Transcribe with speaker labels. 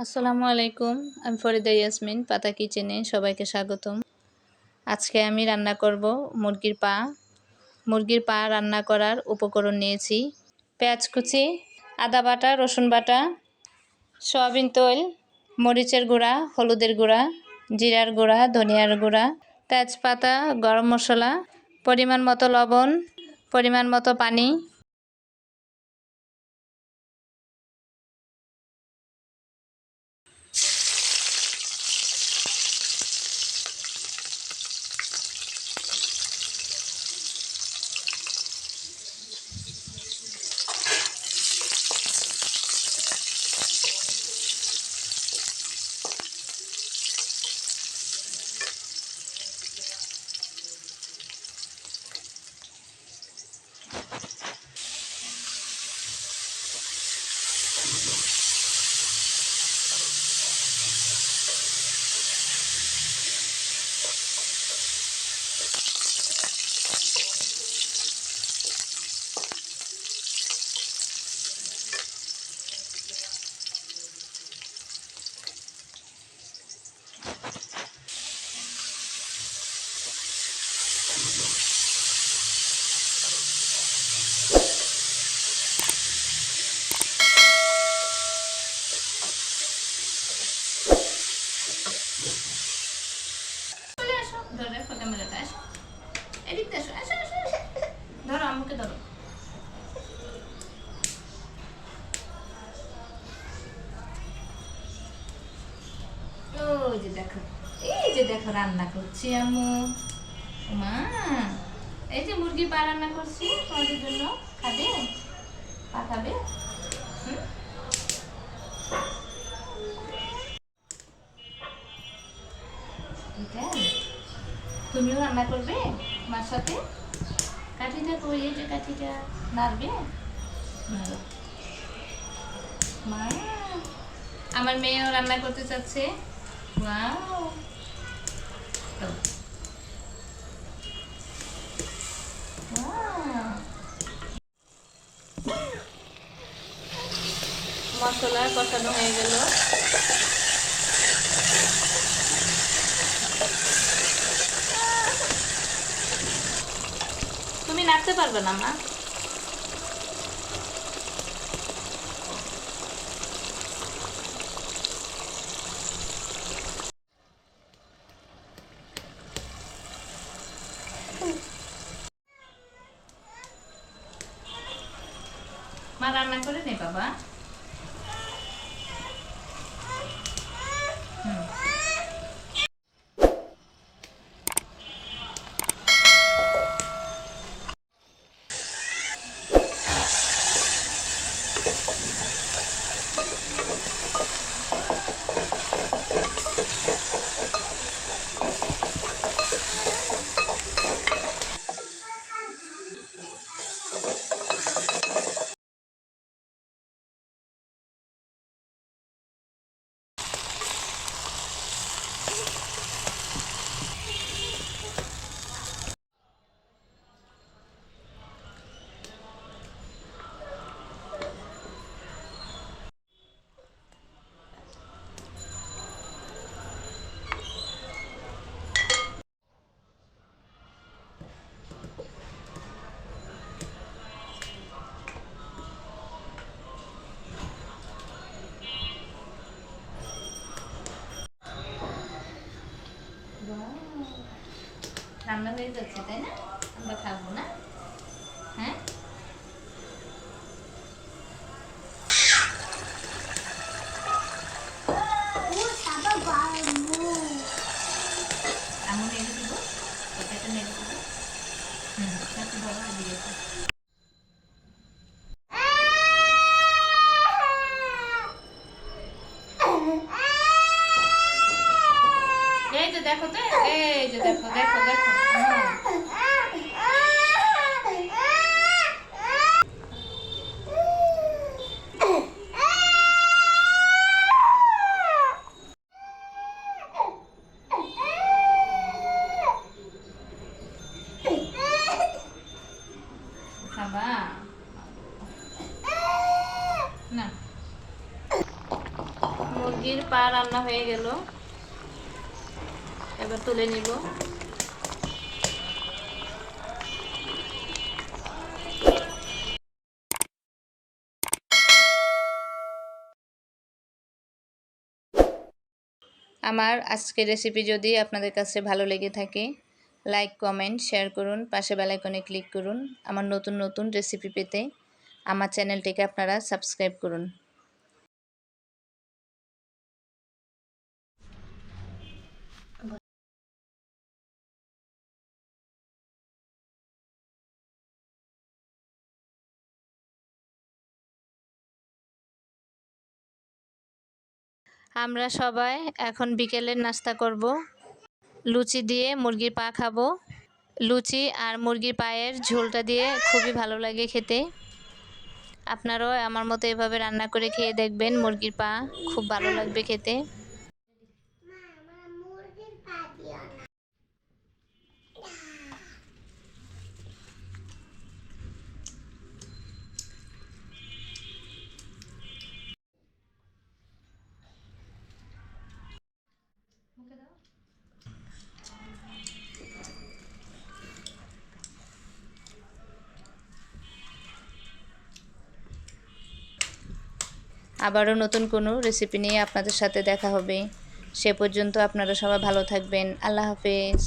Speaker 1: আসসালামু আলাইকুম। আমি ফরিদা ইয়াসমিন, পাতা কিচেনে সবাইকে স্বাগতম। আজকে আমি রান্না করব মুরগির পা। মুরগির পা রান্না করার উপকরণ নিয়েছি পেঁয়াজ কুচি, আদা বাটা, রসুন বাটা, সয়াবিন তেল, মরিচের গুঁড়া, হলুদের গুঁড়া, জিরার গুঁড়া, ধনিয়ার গুঁড়া, তেজপাতা, গরম মশলা, পরিমাণ মতো লবণ, পরিমাণ মতো পানি। ধরো আম্মুকে ধরো। ওই যে দেখো, এই যে দেখো রান্না করছি আম্মু। মা, এই যে মুরগি পা রান্না করছি তোমাদের জন্য। খাবে? পা খাবে? তুমিও রান্না করবে মার সাথে? কাঠিটা কই? এই যে কাঠিটা নাড়বে। মা, আমার মেয়েও রান্না করতে চাচ্ছে। ওয়াও, মশলা কষানো হয়ে গেল। তুমি নাচতে পারবে না মা? মা রান্না করে নে বাবা। রান্না হয়ে যাচ্ছে তাই না? আমরা খাবো না? হ্যাঁ, এমন নেড়ে দিব, এটা নেড়ে দিব। একটু ধরো দিয়েছে। এই যে দেখো তো, এই যে দেখো দেখো দেখো। খাবা না? মুরগির পা রান্না হয়ে গেল, এবার তুলে নিব। আমার আজকের রেসিপি যদি আপনাদের কাছে ভালো লেগে থাকে, লাইক, কমেন্ট, শেয়ার করুন, পাশে বেল আইকনে ক্লিক করুন। আমার নতুন নতুন রেসিপি পেতে আমার চ্যানেলটিকে আপনারা সাবস্ক্রাইব করুন। আমরা সবাই এখন বিকেলের নাস্তা করব। লুচি দিয়ে মুরগির পা খাবো। লুচি আর মুরগির পায়ের ঝোলটা দিয়ে খুবই ভালো লাগে খেতে। আপনারাও আমার মতো এভাবে রান্না করে খেয়ে দেখবেন, মুরগির পা খুব ভালো লাগবে খেতে। আবারও নতুন কোনো রেসিপি নিয়ে আপনাদের সাথে দেখা হবে। সে পর্যন্ত আপনারা সবাই ভালো থাকবেন। আল্লাহ হাফেজ।